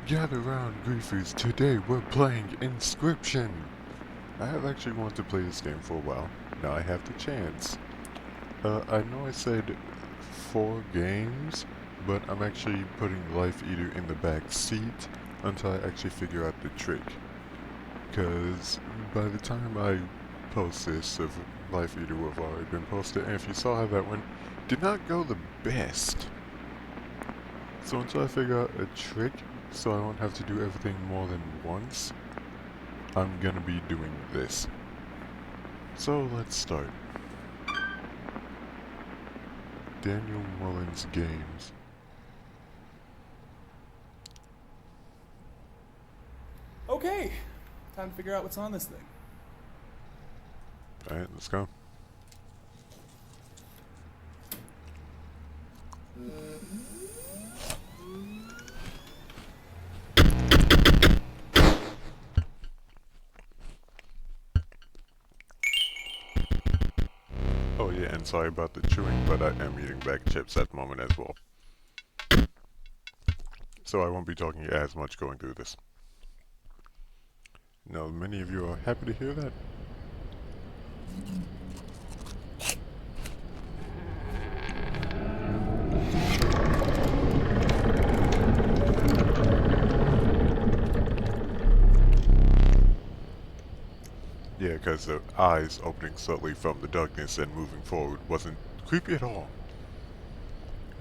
Gather round, griefers. Today we're playing Inscryption. I have actually wanted to play this game for a while. Now I have the chance. I know I said 4 games, but I'm actually putting Life Eater in the back seat until I actually figure out the trick. Because by the time I post this, of Life Eater will have already been posted, and if you saw how that went, did not go the best. So until I figure out a trick, so I won't have to do everything more than once, I'm gonna be doing this. So let's start. Daniel Mullins Games. Okay, time to figure out what's on this thing. Alright, let's go. Oh yeah, and sorry about the chewing, but I am eating bag of chips at the moment as well. So I won't be talking as much going through this. Now, many of you are happy to hear that. Yeah, because the eyes opening subtly from the darkness and moving forward wasn't creepy at all.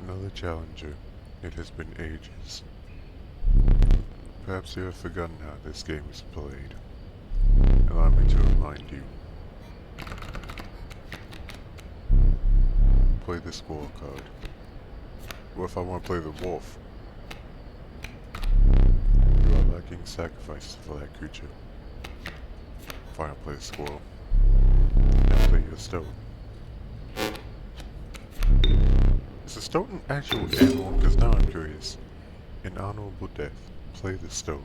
Another challenger. It has been ages. Perhaps you have forgotten how this game is played. Allow me to remind you. Play the squirrel card. What if I want to play the wolf? You are lacking sacrifices for that creature. Fine, I'll play the squirrel. Now play your stoat. Is the stoat an actual animal? Because now I'm curious. An honorable death. Play the stoat.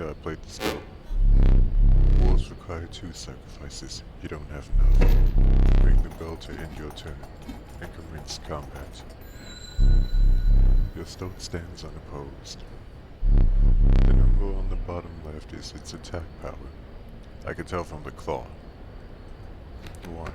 Yeah, I played the stoat. Wolves require 2 sacrifices. You don't have enough. Bring the bell to end your turn and commence combat. Your stoat stands unopposed. The number on the bottom left is its attack power. I can tell from the claw. 1.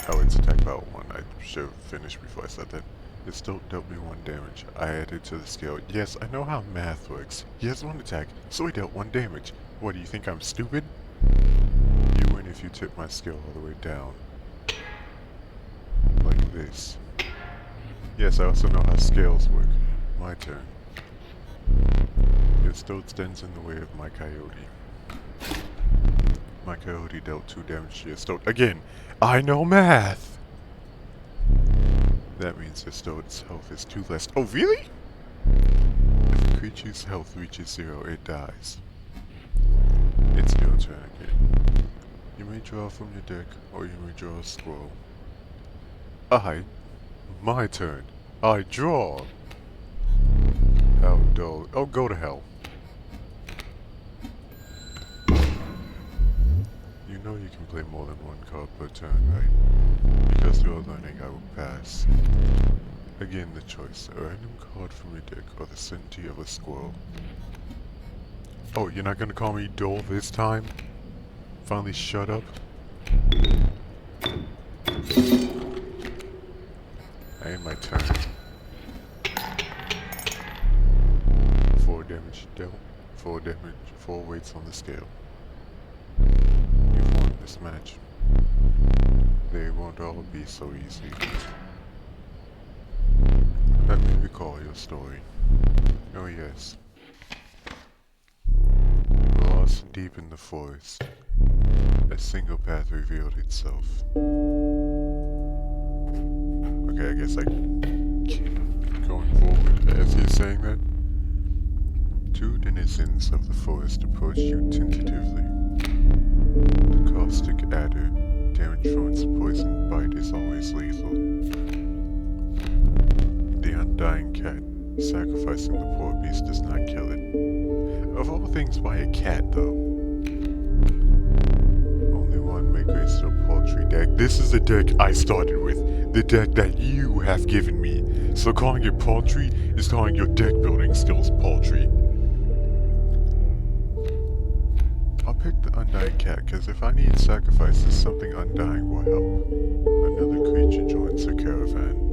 Oh, it's attack power 1. I should have finished before I said that. It still dealt me 1 damage. I added to the scale. Yes, I know how math works. He has 1 attack, so he dealt 1 damage. What, do you think I'm stupid? You win if you tip my scale all the way down. Like this. Yes, I also know how scales work. My turn. Your stoat stands in the way of my coyote. My coyote dealt 2 damage to your stoat. Again, I know math! That means your stoat's health is 2 less. Oh, really? If the creature's health reaches 0, it dies. It's your turn again. You may draw from your deck, or you may draw a squirrel. My turn. I draw! How dull. Oh, go to hell. You know you can play more than 1 card per turn, right? Because you are learning, I will pass. Again, the choice. A random card from your deck or the certainty of a squirrel. Oh, you're not gonna call me dull this time? Finally shut up? I end my turn. 4 damage dealt. 4 damage. 4 weights on the scale. You've won this match. They won't all be so easy. Let me recall your story. Oh yes. Lost deep in the forest, a single path revealed itself. Okay, I guess I keep going forward as he's saying that. 2 denizens of the forest approached you tentatively. The caustic adder, damage from its poison bite, is always lethal. The undying cat, sacrificing the poor beast does not kill it. Of all things, why a cat, though? Only one may grace your paltry deck. This is the deck I started with. The deck that you have given me So calling it paltry is calling your deck building skills paltry. I'll pick the Undying Cat, because if I need sacrifices, something undying will help. Another creature joins the caravan.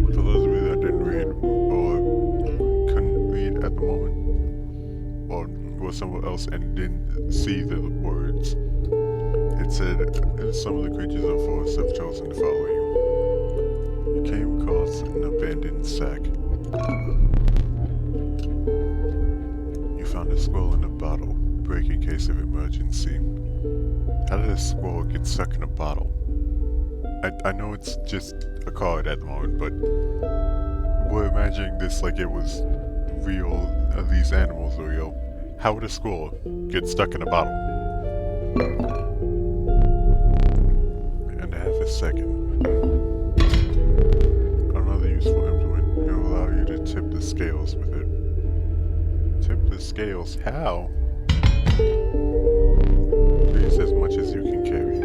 For those of you that didn't read, or couldn't read at the moment, or was somewhere else and didn't see the words, it said, some of the creatures of the forest have chosen to follow you. You came across an abandoned sack. You found a scroll in a bottle, break in case of emergency. How did a scroll get stuck in a bottle? I know it's just a card at the moment, but we're imagining this like it was real, these animals are real. How would a scroll get stuck in a bottle? And half a second. Another useful implement. It will allow you to tip the scales with it. Tip the scales? How? Please, as much as you can carry.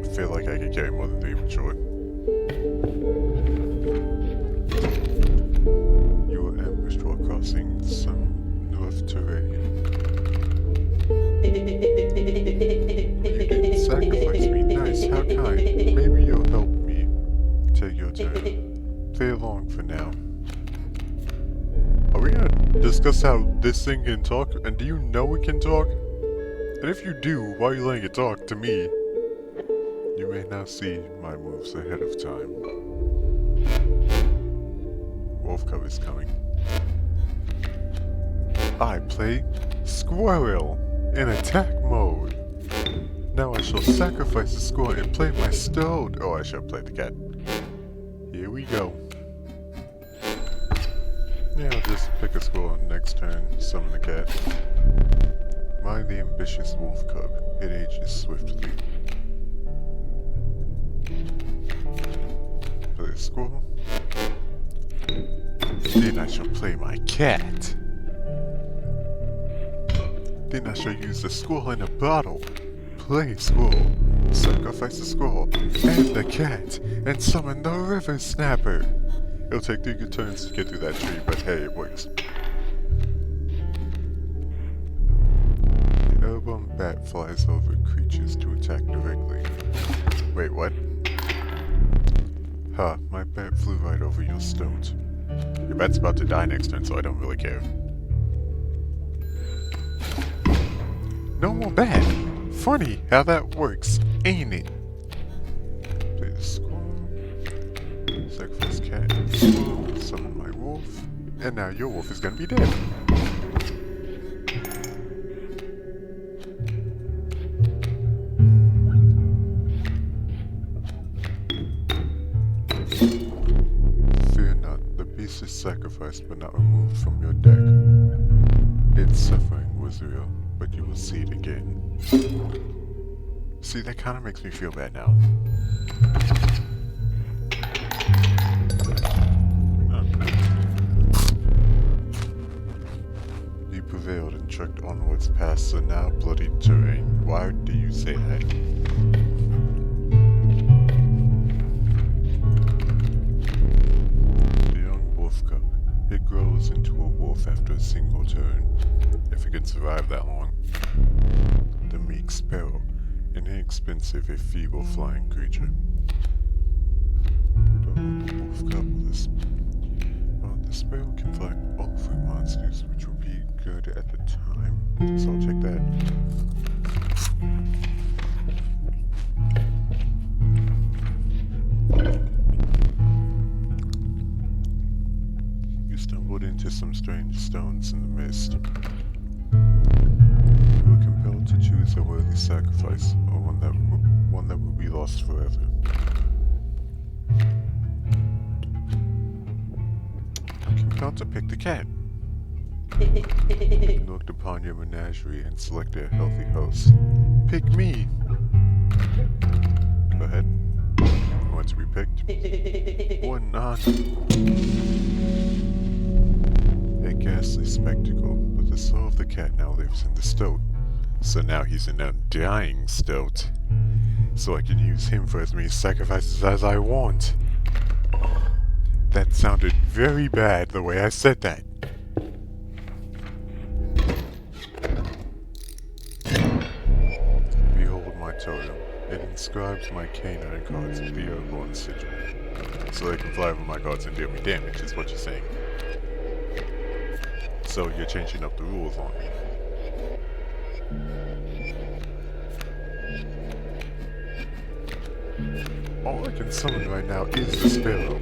I feel like I could carry more than 3, but sure. You were ambushed while crossing some rough terrain. You didn't sacrifice me. Nice, how kind. Maybe you'll help me. Take your turn. Play along for now. Are we gonna discuss how this thing can talk? And do you know it can talk? And if you do, why are you letting it talk to me? You may now see my moves ahead of time. Wolf Cub is coming. I play Squirrel in attack mode. Now I shall sacrifice the squirrel and play my stone. Oh, I should have played the cat. Here we go. Yeah, I'll just pick a squirrel next turn, summon the cat. By the ambitious wolf cub, it ages swiftly. Play a squirrel. Then I shall play my cat. Then I shall use the squirrel in a bottle. Play squirrel. Sacrifice the squirrel and the cat and summon the river snapper. It'll take 3 good turns to get through that tree, but hey, it works. The airborne bat flies over creatures to attack directly. Wait, what? Huh, my bat flew right over your stoat. Your bat's about to die next turn, so I don't really care. No more bat! Funny how that works, ain't it? Play the squirrel. Sacrifice cat and squirrel. Summon my wolf. And now your wolf is gonna be dead. Fear not, the beast is sacrificed but not removed from your deck. Its suffering was real, but you will see it again. See, that kind of makes me feel bad now. You prevailed and trekked onwards past the now bloody terrain. Why do you say that? The young wolf cub. It grows into a wolf after a single turn, if it can survive that long. The meek sparrow, an inexpensive if feeble flying creature. The wolf cub with this. Well, the sparrow can fly over monsters, which will be good at the time. So I'll take that. You stumbled into some strange stones in the mist. You were compelled to choose a worthy sacrifice, or one that will be lost forever. I'm compelled to pick the cat. You looked upon your menagerie and selected a healthy host. Pick me! Go ahead. to be picked. Or none. A ghastly spectacle, but the soul of the cat now lives in the stoat. So now he's an undying stoat. So I can use him for as many sacrifices as I want. That sounded very bad the way I said that. Behold my totem. It inscribes my canine cards with the airborne sigil. So they can fly over my cards and deal me damage, is what you're saying. So you're changing up the rules on me. All I can summon right now is the sparrow.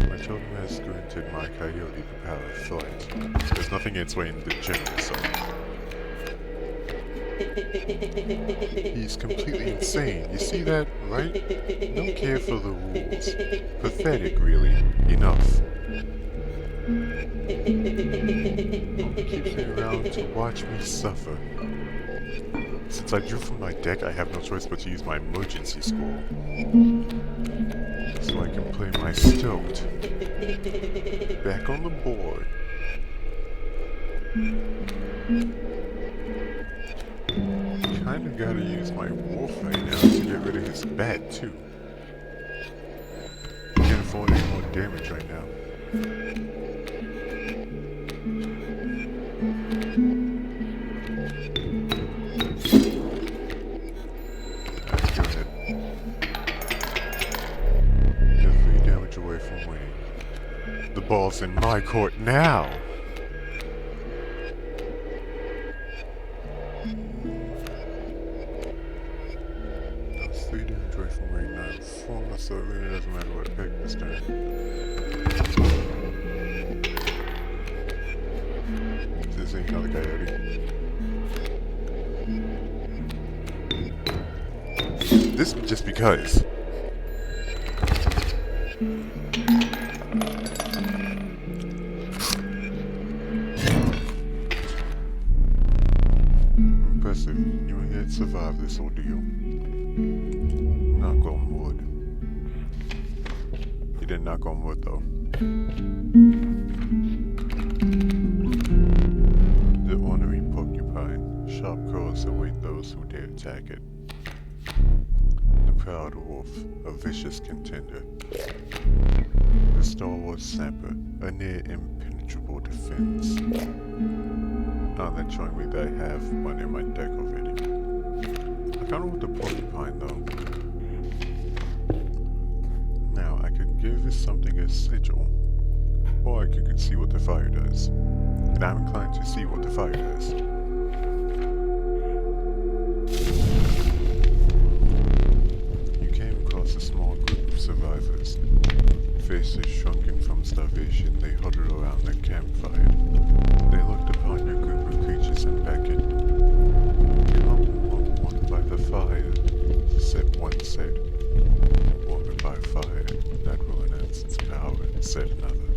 My totem has granted my coyote the power of flight. There's nothing in its way in the general zone. He's completely insane. You see that, right? Don't care for the rules. Pathetic, really. Enough. Keep me around to watch me suffer. Since I drew from my deck, I have no choice but to use my emergency scroll. So I can play my stoked. Back on the board. Kinda gotta use my wolf right now to get rid of his bat too. Can't afford any more damage right now. Alright, go ahead. You're 3 damage away from winning. The ball's in my court now! That's 3 damage away from winning now. 4, so it really doesn't matter what I pick this turn. This ain't another coyote. This just because. Impressive. You ain't yet survived this ordeal. Knock on wood. You didn't knock on wood though. The ornery porcupine. Sharp claws await those who dare attack it. The proud wolf, a vicious contender. The stalwart snapper, a near impenetrable defense. Now that showing me that I have one in my deck already. I kinda want the porcupine though. Now I could give this something a sigil, or I could see what the fire does. And I'm inclined to see what the fire does. You came across a small group of survivors. Faces shrunken from starvation, they huddled around the campfire. They looked upon your group of creatures and beckoned. Come warm one by the fire, said one said. Warm it by fire, that will enhance its power, said another.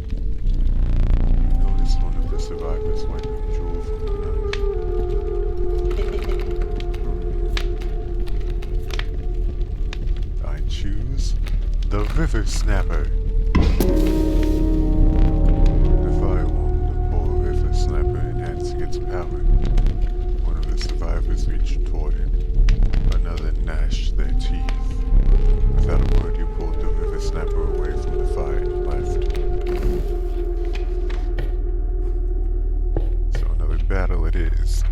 You noticed one of the survivors wiping jewel from the knife. I choose the River Snapper. The fire warmed the poor River Snapper, enhancing its power. One of the survivors reached toward him. Another gnashed their teeth. Without a word, you pulled the River Snapper away from the fire and left. So another battle it is.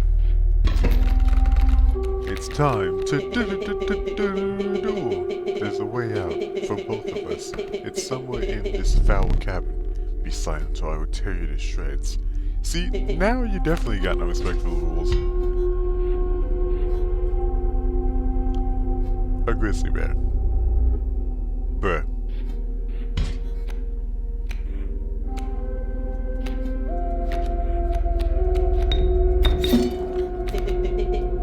It's time to duel. There's a way out for both of us. It's somewhere in this foul cabin. Be silent or I will tear you to shreds. See, now you definitely got no respect for the rules. A grizzly bear. Bruh.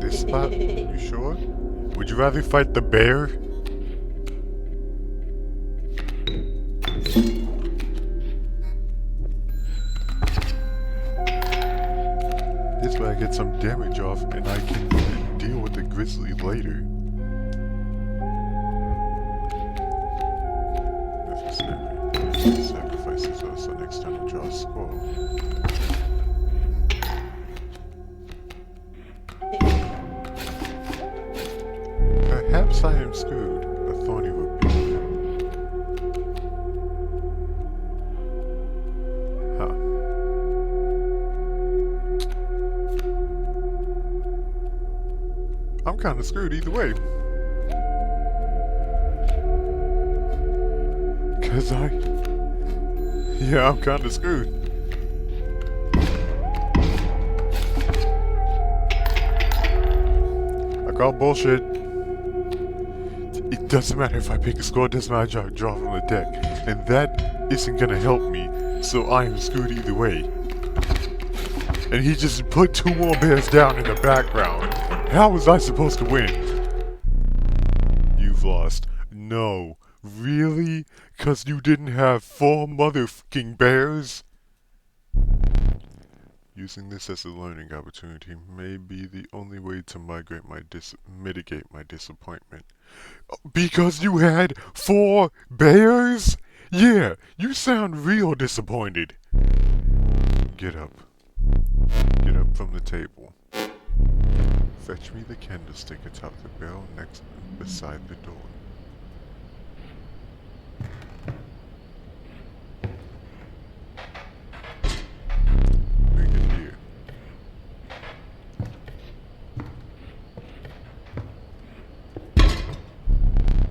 This spot? You sure? Would you rather fight the bear? This way I get some damage off and I can deal with the grizzly later. If it's never sacrifices us, so next time I draw a squirrel. Perhaps I am screwed. A thorny rebuke. Huh. I'm kinda screwed either way. Yeah, I'm kinda screwed. I call bullshit. It doesn't matter if I pick a score, it doesn't matter if I draw from the deck. And that isn't gonna help me, so I am screwed either way. And he just put 2 more bears down in the background. How was I supposed to win? You've lost. No. Really? 'Cause you didn't have 4 motherfucking bears? Using this as a learning opportunity may be the only way to mitigate my disappointment. Because you had 4 bears? Yeah, you sound real disappointed. Get up. Get up from the table. Fetch me the candlestick atop the barrel next beside the door. Bring it here.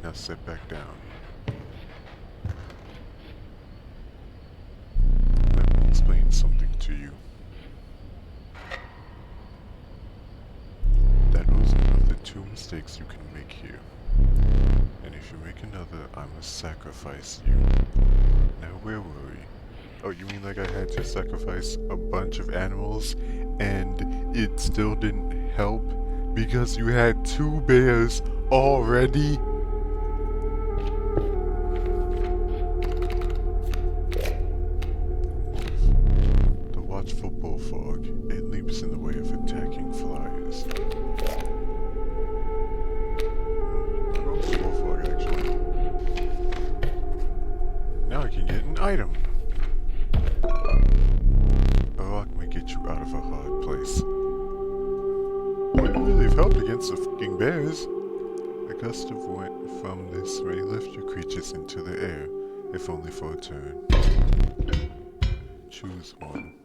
Now sit back down. Let me explain something to you. That was one of the 2 mistakes you can make here. And if you make another, I must sacrifice you. Now where were we? Oh, you mean like I had to sacrifice a bunch of animals and it still didn't help? Because you had 2 bears already? The watchful bullfrog. It leaps in the way of attacking flyers. Bullfrog, actually. Now I can get an item. A rock may get you out of a hard place. Wouldn't really have helped against the fucking bears. A gust of wind from this may lift your creatures into the air, if only for a turn. Choose one.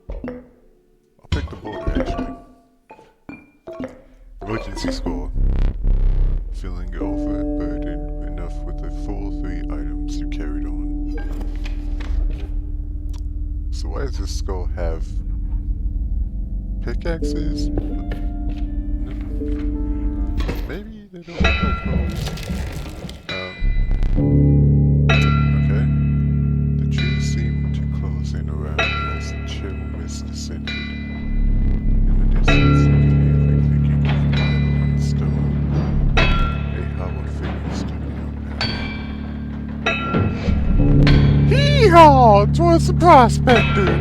I'll pick the border, actually. Emergency score. Feeling overburdened enough with the full 3 items you carried on. So why does this skull have pickaxes? Maybe they don't look like bows. Okay. The trees seem to close in around you as the chill mist descended. In the distance, you can hear like thinking of marble and stone. A hollow figure stood in your path. Hee-haw! 'Twas the prospector!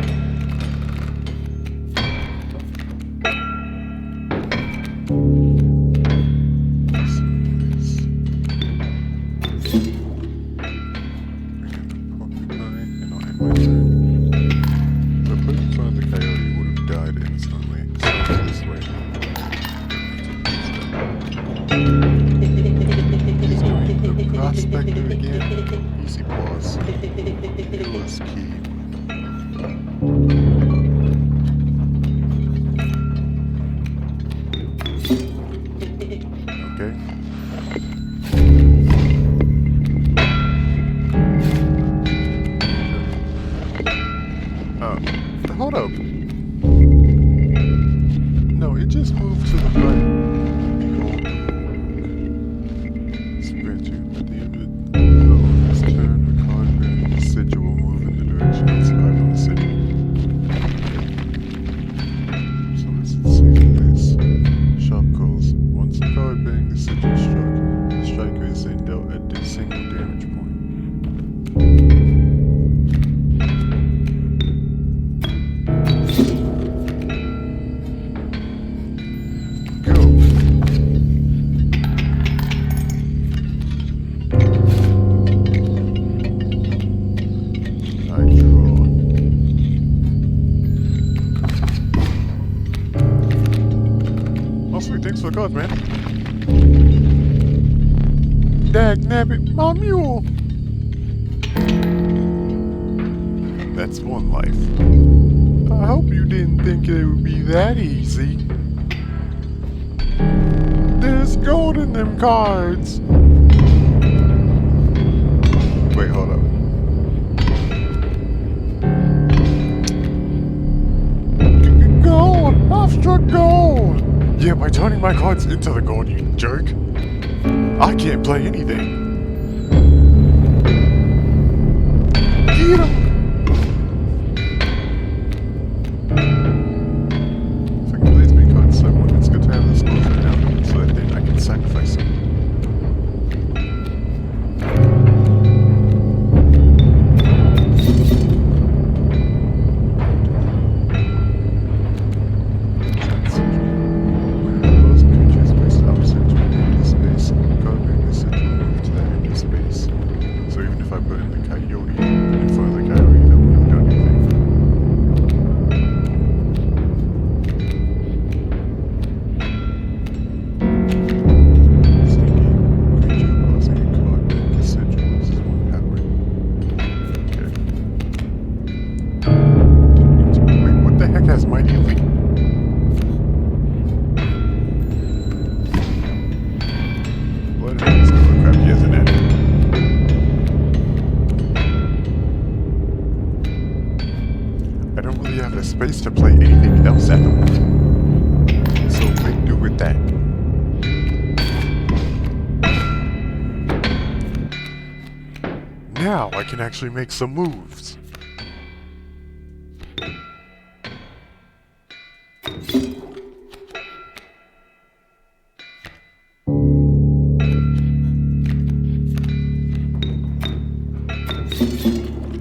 Prospector again. Easy pause. Healer's key. Okay. Hold up. No, it just moved to the right. thanks for the cards, man. Dag nabbit, my mule. That's one life. I hope you didn't think it would be that easy. There's gold in them cards. Wait, hold up. Gold! I've struck gold! Yeah, by turning my cards into the gold, you jerk. I can't play anything. Get him! If I can play as many cards as I want, it's good to have this close right now, so that then I can sacrifice them. Space to play anything else at the moment. So make do with that. Now I can actually make some moves.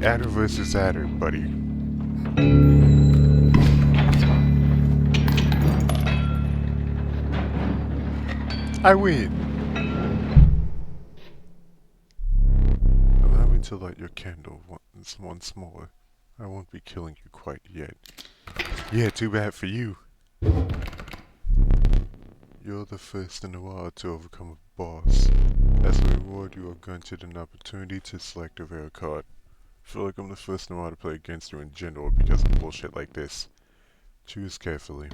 Adder versus adder, buddy. I win! Allow me to light your candle once more. I won't be killing you quite yet. Yeah, too bad for you. You're the first in a while to overcome a boss. As a reward, you are granted an opportunity to select a rare card. I feel like I'm the first in a while to play against you in general because of bullshit like this. Choose carefully.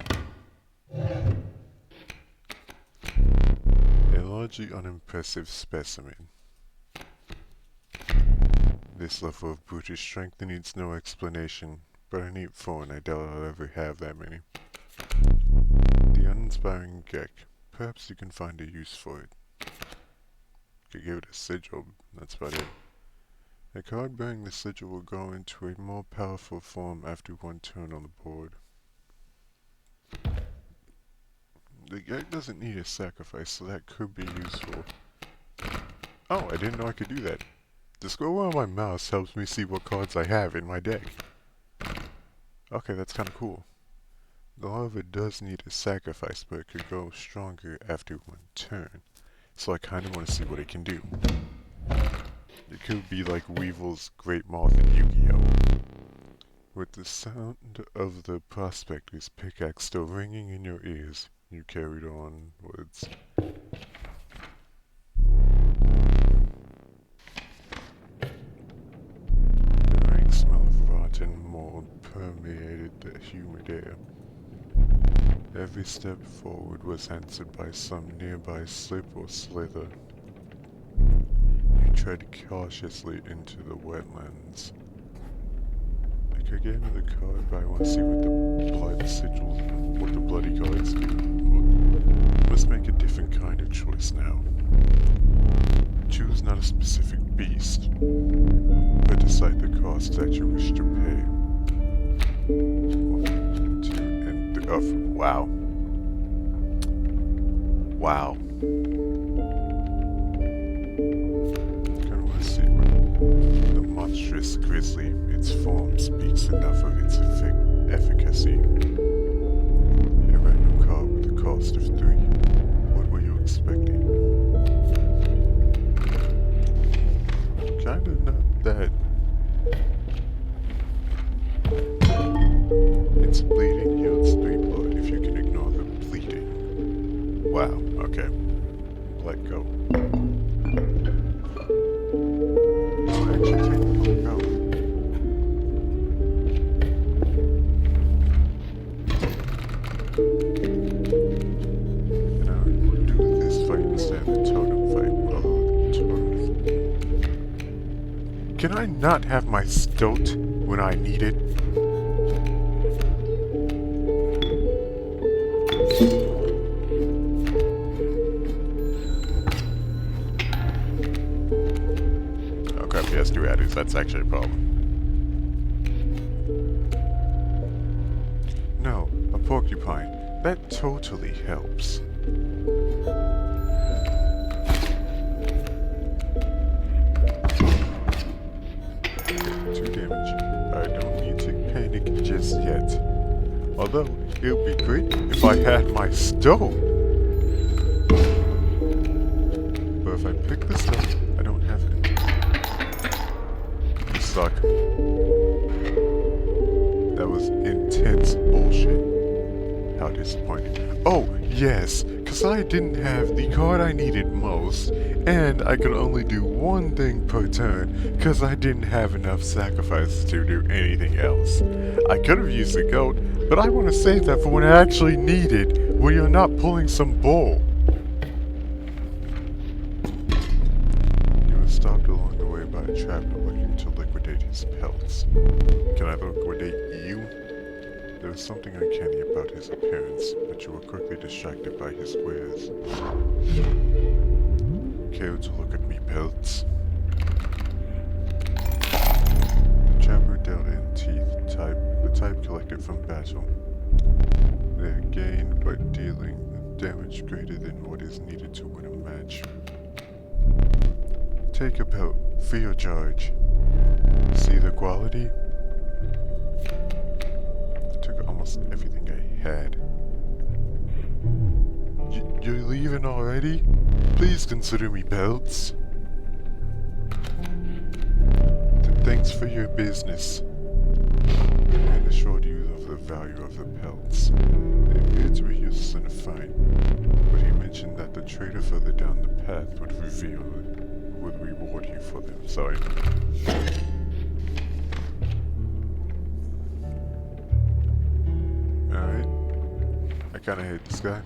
A largely unimpressive specimen. This level of brutish strength needs no explanation, but I need 4 and I doubt I'll ever have that many. The uninspiring Gek. Perhaps you can find a use for it. Could give it a sigil, that's about it. A card bearing the sigil will go into a more powerful form after one turn on the board. The Gek doesn't need a sacrifice, so that could be useful. Oh, I didn't know I could do that. The scroll on my mouse helps me see what cards I have in my deck. Okay, that's kinda cool. The Larva does need a sacrifice, but it could go stronger after one turn. So I kinda wanna see what it can do. It could be like Weevil's Great Moth in Yu-Gi-Oh! With the sound of the prospector's pickaxe still ringing in your ears, you carried onwards. The rank smell of rotten mold permeated the humid air. Every step forward was answered by some nearby slip or slither. You tread cautiously into the wetlands. I could get another card, but I want to see what the blood sigils, what the bloody cards do. Must make a different kind of choice now. Choose not a specific beast, but decide the cost that you wish to pay. 1, 2, and 3. Oh, wow. Wow. Kinda wanna see what the monstrous grizzly, its form speaks enough of its efficacy. A random card with a cost of 3. What were you expecting? Kinda not that. Its bleeding yields 3 blood if you can ignore the bleeding. Can I not have my stoat when I need it? Oh crap, he has two addies. That's actually a problem. No, a porcupine. That totally helps. 2 damage. I don't need to panic just yet. Although, it would be great if I had my stove. But if I pick this up, I don't have it. You suck. That was intense bullshit. How disappointing. Oh, yes, because I didn't have the card I needed most, and I could only do one thing per turn because I didn't have enough sacrifices to do anything else. I could have used the goat, but I want to save that for when I actually need it, when you're not pulling some bull. You were stopped along the way by a traveler looking to liquidate his pelts. Can I liquidate you? There was something uncanny about his appearance, but you were quickly distracted by his wares. Care to look at me, pelts? Trapper dealt in teeth type, the type collected from battle. They are gained by dealing damage greater than what is needed to win a match. Take a pelt, free of charge. See the quality? Took almost everything I had. You're leaving already? Please consider me, pelts. Thanks for your business. The man assured you of the value of the pelts. They appeared to be useless in a fight, but he mentioned that the trader further down the path would reward you for them. Sorry. Alright. I kinda hate this guy.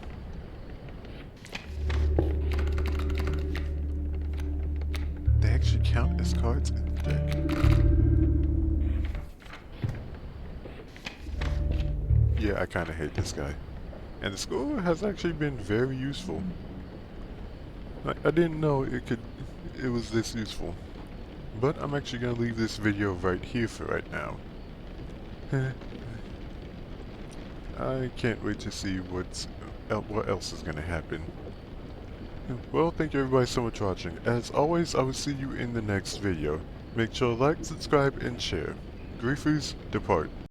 They actually count as cards in the deck. Yeah, I kinda hate this guy. And the score has actually been very useful. I didn't know it was this useful. But I'm actually gonna leave this video right here for right now. I can't wait to see what else is gonna happen. Well, thank you everybody so much for watching. As always, I will see you in the next video. Make sure to like, subscribe, and share. Griefers depart.